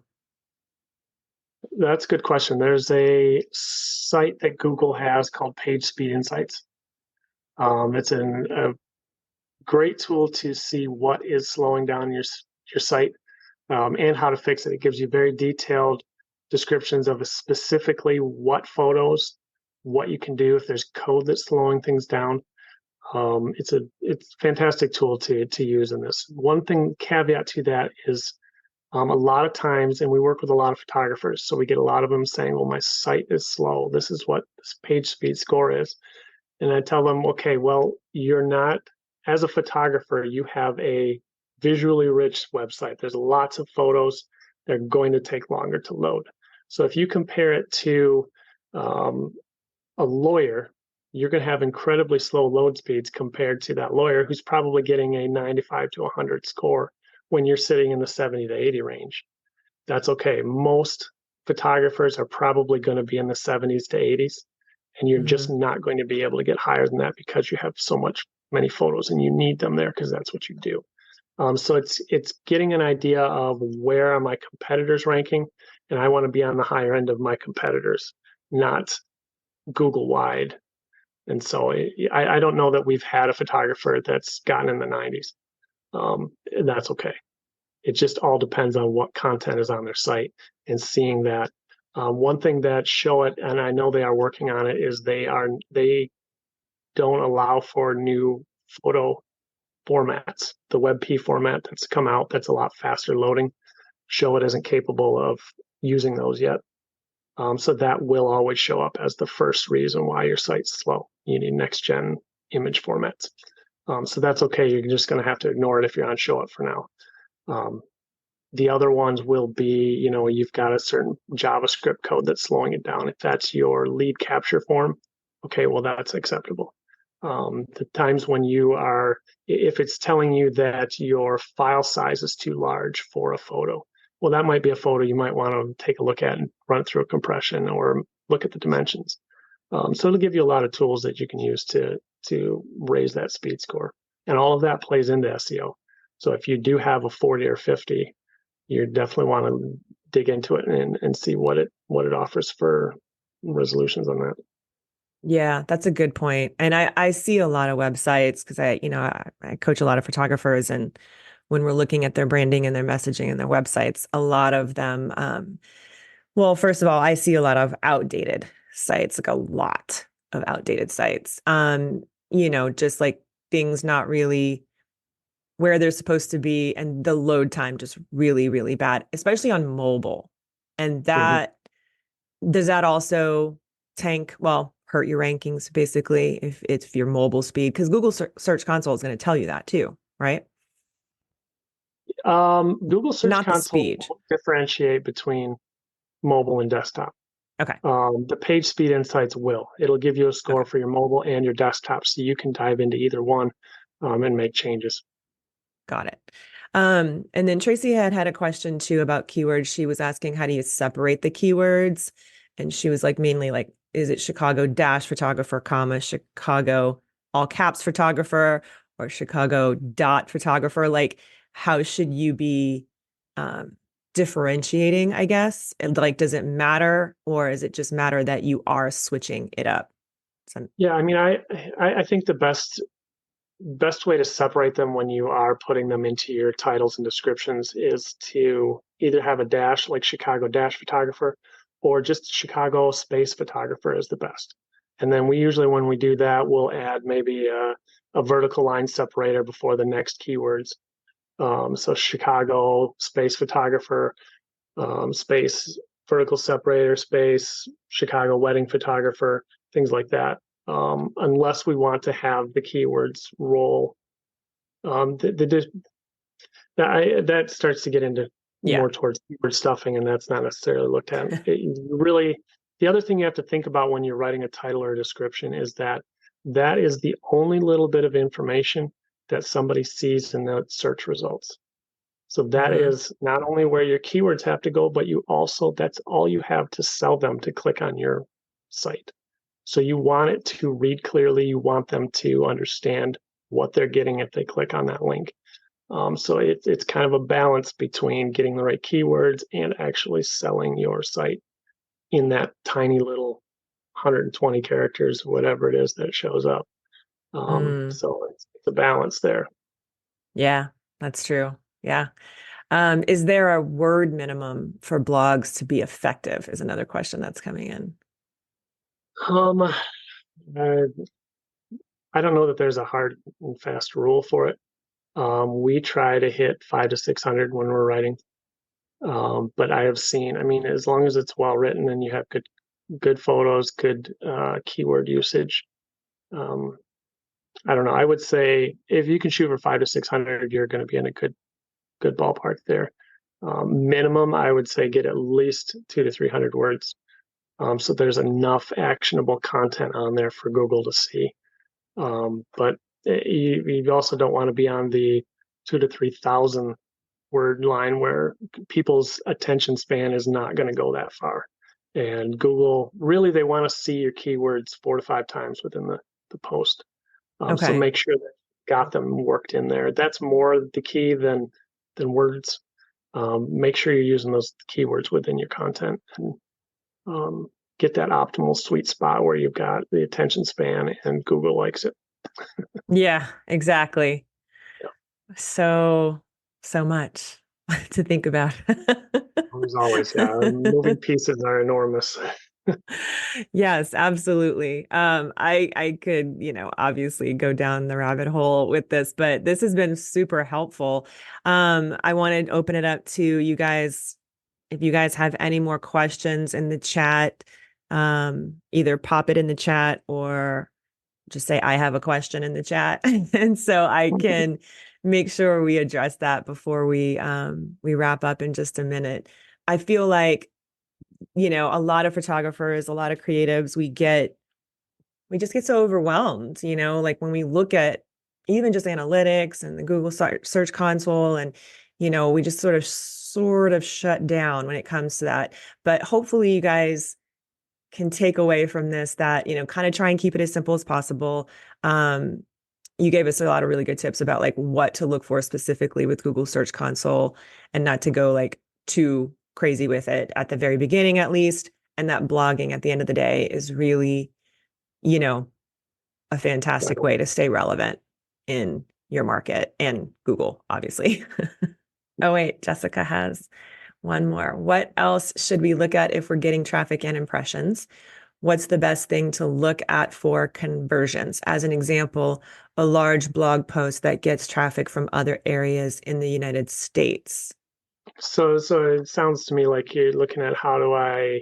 That's a good question. There's a site that Google has called Page Speed Insights. It's a great tool to see what is slowing down your site, and how to fix it. It gives you very detailed descriptions of specifically what photos, what you can do if there's code that's slowing things down. It's a fantastic tool to use in this. One thing caveat to that is, a lot of times, and we work with a lot of photographers, so we get a lot of them saying, "Well, my site is slow. This is what this page speed score is." And I tell them, okay, well, you're not, as a photographer, you have a visually rich website. There's lots of photos. They're going to take longer to load. So if you compare it to um, a lawyer, you're going to have incredibly slow load speeds compared to that lawyer who's probably getting a 95 to 100 score when you're sitting in the 70 to 80 range. That's okay. Most photographers are probably going to be in the 70s to 80s, and you're just Mhm. not going to be able to get higher than that because you have so many photos and you need them there because that's what you do. So it's getting an idea of where are my competitors ranking, and I want to be on the higher end of my competitors, not Google wide. And so I don't know that we've had a photographer that's gotten in the 90s. That's okay. It just all depends on what content is on their site and seeing that. One thing that Show It, and I know they are working on it, is they don't allow for new photo formats. The WebP format that's come out, that's a lot faster loading. Show It isn't capable of using those yet. So that will always show up as the first reason why your site's slow. You need next gen image formats. So that's okay. You're just going to have to ignore it if you're on Show It for now. The other ones will be, you've got a certain JavaScript code that's slowing it down. If that's your lead capture form, okay, well, that's acceptable. The times when if it's telling you that your file size is too large for a photo, well, that might be a photo you might want to take a look at and run it through a compression or look at the dimensions. So it'll give you a lot of tools that you can use to raise that speed score. And all of that plays into SEO. So if you do have a 40 or 50, you definitely want to dig into it and see what it offers for resolutions on that. Yeah, that's a good point. And I see a lot of websites because I coach a lot of photographers, and when we're looking at their branding and their messaging and their websites, a lot of them, well, first of all, I see a lot of outdated sites, like a lot of outdated sites. Just like things not really where they're supposed to be, and the load time just really, really bad, especially on mobile. And does that also hurt your rankings if it's your mobile speed? Because Google Search Console is going to tell you that too, right? Google Search Not the Console speed. won't differentiate between mobile and desktop. Okay. The page speed insights will. It'll give you a score Okay. for your mobile and your desktop, so you can dive into either one and make changes. Got it. And then Tracy had a question too about keywords. She was asking, how do you separate the keywords? And she was like, mainly like, is it Chicago dash photographer, comma, Chicago all caps photographer, or Chicago dot photographer? Like, how should you be differentiating, I guess? And like, does it matter, or is it just matter that you are switching it up? Yeah, I mean, I think the best way to separate them when you are putting them into your titles and descriptions is to either have a dash like Chicago dash photographer, or just Chicago space photographer is the best. And then we usually, when we do that, we'll add maybe a vertical line separator before the next keywords. So Chicago space photographer, space vertical separator, space Chicago wedding photographer, things like that. Unless we want to have the keywords roll. That starts to get into Yeah. more towards keyword stuffing, and that's not necessarily looked at. Really, the other thing you have to think about when you're writing a title or a description is that is the only little bit of information that somebody sees in the search results. So that is not only where your keywords have to go, but that's all you have to sell them to click on your site. So you want it to read clearly. You want them to understand what they're getting if they click on that link. So it's kind of a balance between getting the right keywords and actually selling your site in that tiny little 120 characters, whatever it is that shows up. So it's a balance there. Yeah, that's true. Yeah. Is there a word minimum for blogs to be effective is another question that's coming in. I, I don't know that there's a hard and fast rule for it. We try to hit 500 to 600 when we're writing. But I have seen, I mean, as long as it's well written and you have good photos, good keyword usage. I don't know. I would say if you can shoot for 500 to 600, you're going to be in a good ballpark there. Minimum, I would say get at least 200 to 300 words. So there's enough actionable content on there for Google to see. But you also don't want to be on the 2,000 to 3,000 word line where people's attention span is not going to go that far. And Google, really, they want to see your keywords 4 to 5 times within the post. So Okay. make sure that you got them worked in there. That's more the key than words. Make sure you're using those keywords within your content and get that optimal sweet spot where you've got the attention span and Google likes it. Yeah, exactly. Yeah. So much. to think about. As always, yeah, moving pieces are enormous. Yes, absolutely. I could, obviously go down the rabbit hole with this, but this has been super helpful. I want to open it up to you guys. If you guys have any more questions in the chat, either pop it in the chat or just say, I have a question in the chat. And so I can make sure we address that before we wrap up in just a minute. I feel like a lot of photographers, a lot of creatives, we just get so overwhelmed, like when we look at even just analytics and the Google search console and we just sort of shut down when it comes to that. But hopefully you guys can take away from this that, kind of try and keep it as simple as possible. Um, you gave us a lot of really good tips about like what to look for specifically with Google Search Console and not to go like too crazy with it at the very beginning, at least. And that blogging at the end of the day is really, you know, a fantastic way to stay relevant in your market and Google, obviously. Oh, wait, Jessica has one more. What else should we look at if we're getting traffic and impressions? What's the best thing to look at for conversions? As an example, a large blog post that gets traffic from other areas in the United States. So it sounds to me like you're looking at how do I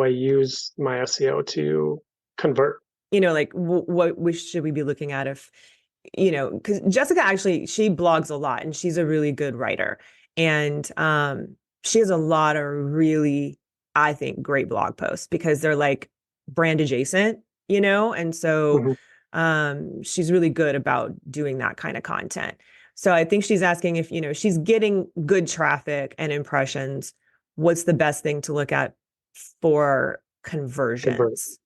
use my SEO to convert? Like what should we be looking at if, because Jessica actually, she blogs a lot and she's a really good writer. And she has a lot of really, I think, great blog posts because they're like brand adjacent, and so Mhm. she's really good about doing that kind of content. So I think she's asking if, she's getting good traffic and impressions, what's the best thing to look at for Convert. conversions?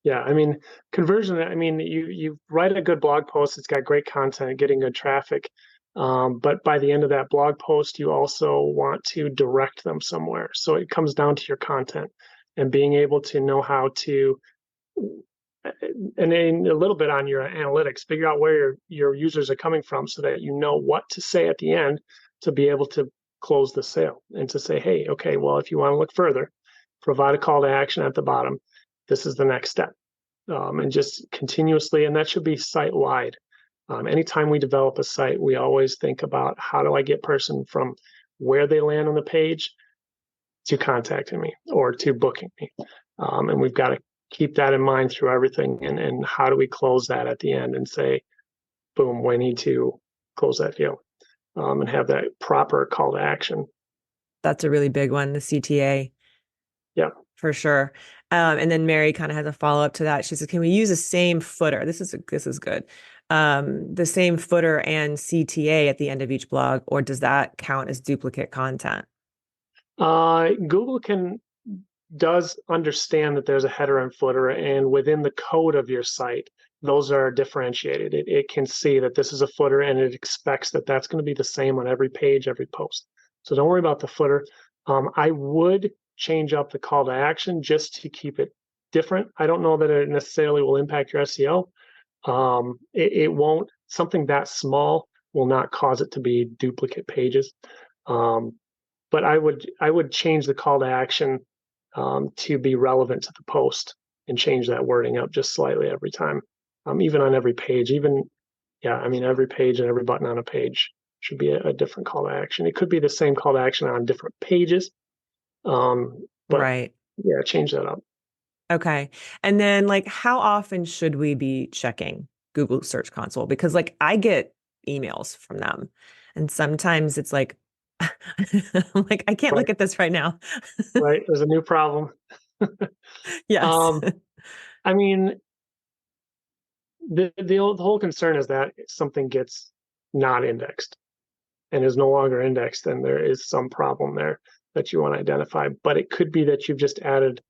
Yeah, I mean, conversion, I mean, you write a good blog post, it's got great content, getting good traffic. But by the end of that blog post, you also want to direct them somewhere. So it comes down to your content and being able to know how to, and then a little bit on your analytics, figure out where your users are coming from so that you know what to say at the end to be able to close the sale and to say, hey, okay, well, if you want to look further, provide a call to action at the bottom. This is the next step. And just continuously, and that should be site wide. Anytime we develop a site, we always think about how do I get person from where they land on the page to contacting me or to booking me. And we've got to keep that in mind through everything. And how do we close that at the end and say, boom, we need to close that deal and have that proper call to action. That's a really big one, the CTA. Yeah. For sure. And then Mary kind of has a follow-up to that. She says, can we use the same footer? This is good. The same footer and CTA at the end of each blog, or does that count as duplicate content? Google does understand that there's a header and footer, and within the code of your site, those are differentiated. It can see that this is a footer, and it expects that that's going to be the same on every page, every post. So don't worry about the footer. I would change up the call to action just to keep it different. I don't know that it necessarily will impact your SEO. It won't. Something that small will not cause it to be duplicate pages. Um, but I would change the call to action to be relevant to the post and change that wording up just slightly every time, even on every page. Yeah, I mean, every page and every button on a page should be a different call to action. It could be the same call to action on different pages, but Right. yeah, change that up. Okay. And then like how often should we be checking Google Search Console? Because like I get emails from them and sometimes it's like I'm like, I can't Right, look at this right now. right. There's a new problem. Yes. um, I mean, the whole concern is that if something gets not indexed and is no longer indexed, then there is some problem there that you want to identify. But it could be that you've just added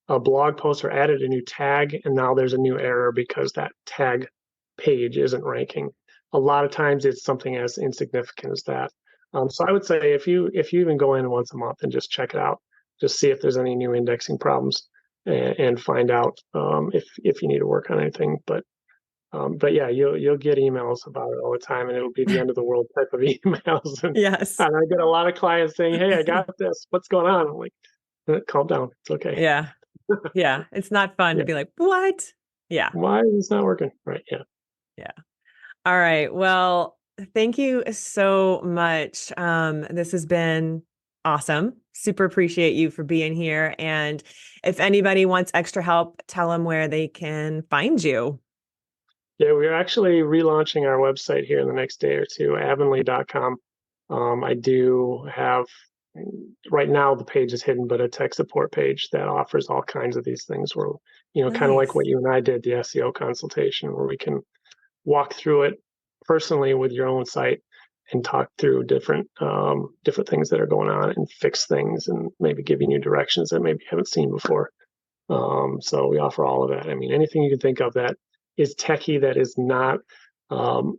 a blog post or added a new tag, and now there's a new error because that tag page isn't ranking. A lot of times it's something as insignificant as that. So I would say if you even go in once a month and just check it out, just see if there's any new indexing problems and find out if you need to work on anything. But But yeah, you'll get emails about it all the time, and it'll be the end of the world type of emails. Yes. And I get a lot of clients saying, "Hey, I got this. What's going on?" I'm like, "Calm down. It's okay." Yeah. Yeah. It's not fun to Yeah. be like, what? Yeah. Why is this not working? Right. Yeah. Yeah. All right. Well, thank you so much. This has been awesome. Super appreciate you for being here. And if anybody wants extra help, tell them where they can find you. Yeah, we're actually relaunching our website here in the next day or two, avonlea.com. I do have right now the page is hidden, but a tech support page that offers all kinds of these things where, kind of like what Nice. you and I did, the SEO consultation, where we can walk through it personally with your own site and talk through different things that are going on and fix things and maybe giving you directions that maybe you haven't seen before. So we offer all of that. I mean, anything you can think of that is techie that is not. Um,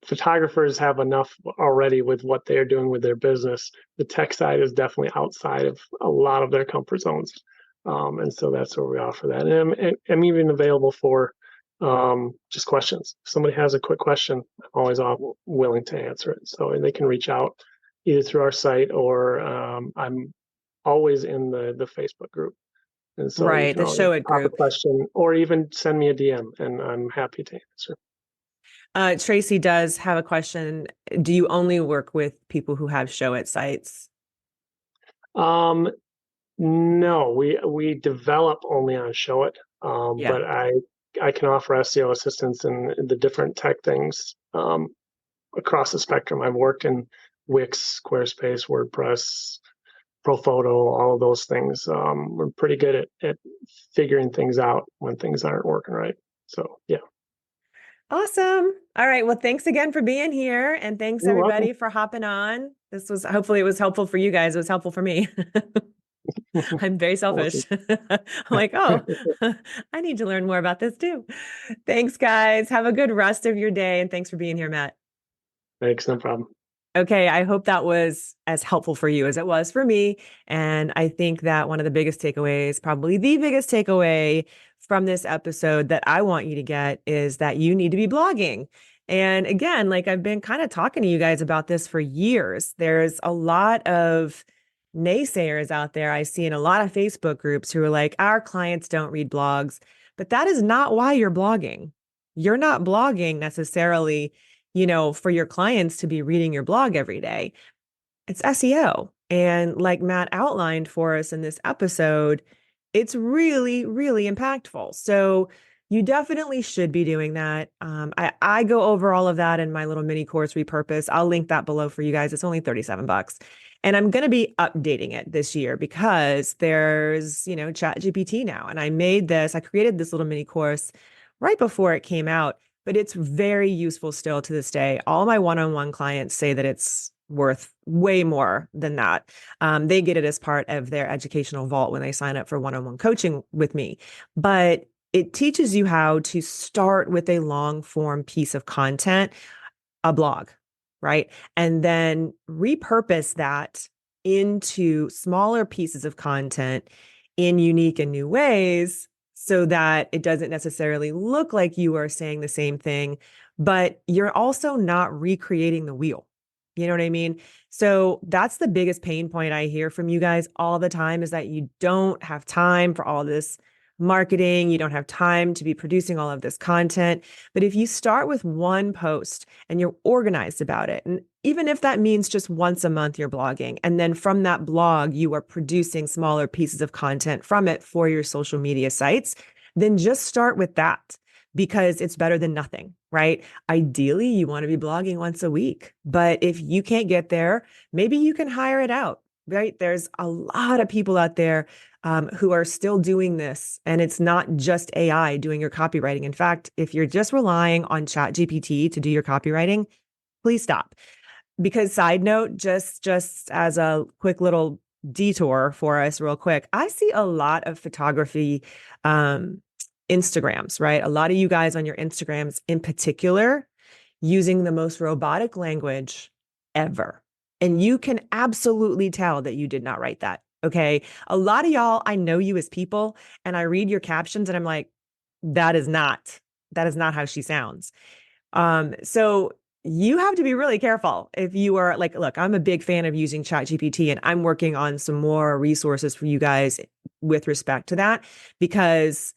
Photographers have enough already with what they're doing with their business. The tech side is definitely outside of a lot of their comfort zones. And so that's where we offer that. And I'm even available for just questions. If somebody has a quick question, I'm always willing to answer it. So they can reach out either through our site or I'm always in the Facebook group. And so you Right. can The always Show It pop a group. question or even send me a DM and I'm happy to answer. Tracy does have a question. Do you only work with people who have Show It sites? Um, no, we develop only on Show It, Yeah. but I can offer SEO assistance and the different tech things across the spectrum. I've worked in Wix, Squarespace, WordPress, Profoto, all of those things. We're pretty good at figuring things out when things aren't working right. So yeah, Awesome. All right. Well, thanks again for being here. And thanks you're welcome. everybody for hopping on. This was hopefully it was helpful for you guys. It was helpful for me. I'm very Awesome. selfish. I'm like, oh, I need to learn more about this too. Thanks, guys. Have a good rest of your day. And thanks for being here, Matt. Thanks, no problem. Okay, I hope that was as helpful for you as it was for me. And I think that one of the biggest takeaways, probably the biggest takeaway from this episode that I want you to get is that you need to be blogging. And again, like I've been kind of talking to you guys about this for years. There's a lot of naysayers out there. I see in a lot of Facebook groups who are like, our clients don't read blogs, but that is not why you're blogging. You're not blogging necessarily for your clients to be reading your blog every day. It's SEO. And like Matt outlined for us in this episode, it's really, really impactful. So you definitely should be doing that. I go over all of that in my little mini course Repurpose. I'll link that below for you guys. It's only $37. And I'm going to be updating it this year because there's, Chat GPT now. And I created this little mini course right before it came out, but it's very useful still to this day. All my one-on-one clients say that it's worth way more than that. They get it as part of their educational vault when they sign up for one-on-one coaching with me. But it teaches you how to start with a long form piece of content, a blog, right? And then repurpose that into smaller pieces of content in unique and new ways so that it doesn't necessarily look like you are saying the same thing, but you're also not recreating the wheel. You know what I mean? So that's the biggest pain point I hear from you guys all the time is that you don't have time for all this marketing. You don't have time to be producing all of this content. But if you start with one post and you're organized about it, and even if that means just once a month you're blogging, and then from that blog, you are producing smaller pieces of content from it for your social media sites, then just start with that because it's better than nothing, right? Ideally, you want to be blogging once a week. But if you can't get there, maybe you can hire it out, right? There's a lot of people out there who are still doing this. And it's not just AI doing your copywriting. In fact, if you're just relying on Chat GPT to do your copywriting, please stop. Because side note, just as a quick little detour for us real quick, I see a lot of photography Instagrams, right? A lot of you guys on your Instagrams in particular using the most robotic language ever. And you can absolutely tell that you did not write that. Okay. A lot of y'all, I know you as people, and I read your captions and I'm like, that is not That is not how she sounds. So you have to be really careful if you are like, look, I'm a big fan of using ChatGPT, and I'm working on some more resources for you guys with respect to that, because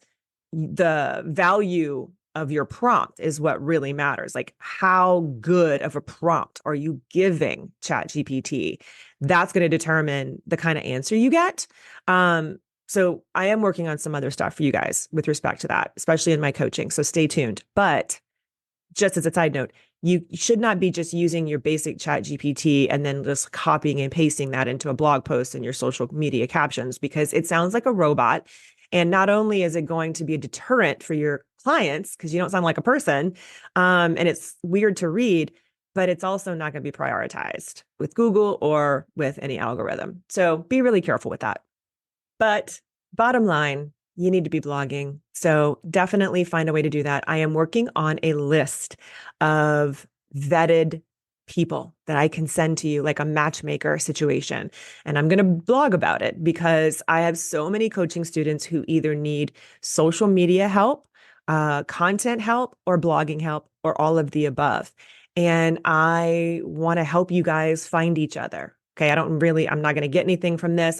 the value of your prompt is what really matters. Like, how good of a prompt are you giving ChatGPT? That's going to determine the kind of answer you get. So I am working on some other stuff for you guys with respect to that, especially in my coaching. So stay tuned. But just as a side note, you should not be just using your basic ChatGPT and then just copying and pasting that into a blog post in your social media captions, because it sounds like a robot. And not only is it going to be a deterrent for your clients, because you don't sound like a person, and it's weird to read, but it's also not going to be prioritized with Google or with any algorithm. So be really careful with that. But bottom line, you need to be blogging. So definitely find a way to do that. I am working on a list of vetted people that I can send to you, like a matchmaker situation. And I'm going to blog about it because I have so many coaching students who either need social media help, content help, or blogging help, or all of the above. And I want to help you guys find each other. Okay. I'm not going to get anything from this.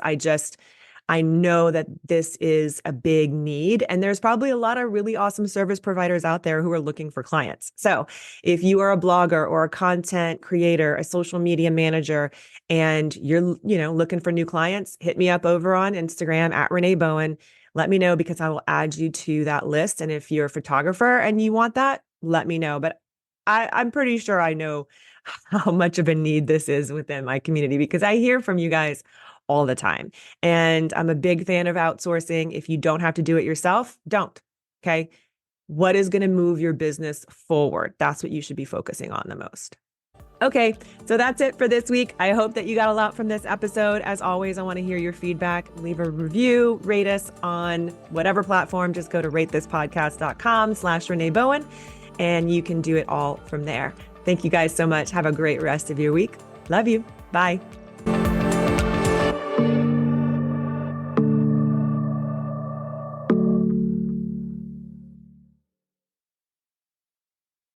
I know that this is a big need, and there's probably a lot of really awesome service providers out there who are looking for clients. So if you are a blogger or a content creator, a social media manager, and you're, looking for new clients, hit me up over on Instagram at Renee Bowen. Let me know, because I will add you to that list. And if you're a photographer and you want that, let me know. But I'm pretty sure I know how much of a need this is within my community, because I hear from you guys all the time. And I'm a big fan of outsourcing. If you don't have to do it yourself, don't. Okay. What is going to move your business forward? That's what you should be focusing on the most. Okay, so that's it for this week. I hope that you got a lot from this episode. As always, I want to hear your feedback. Leave a review, rate us on whatever platform. Just go to ratethispodcast.com/Renee Bowen, and you can do it all from there. Thank you guys so much. Have a great rest of your week. Love you. Bye.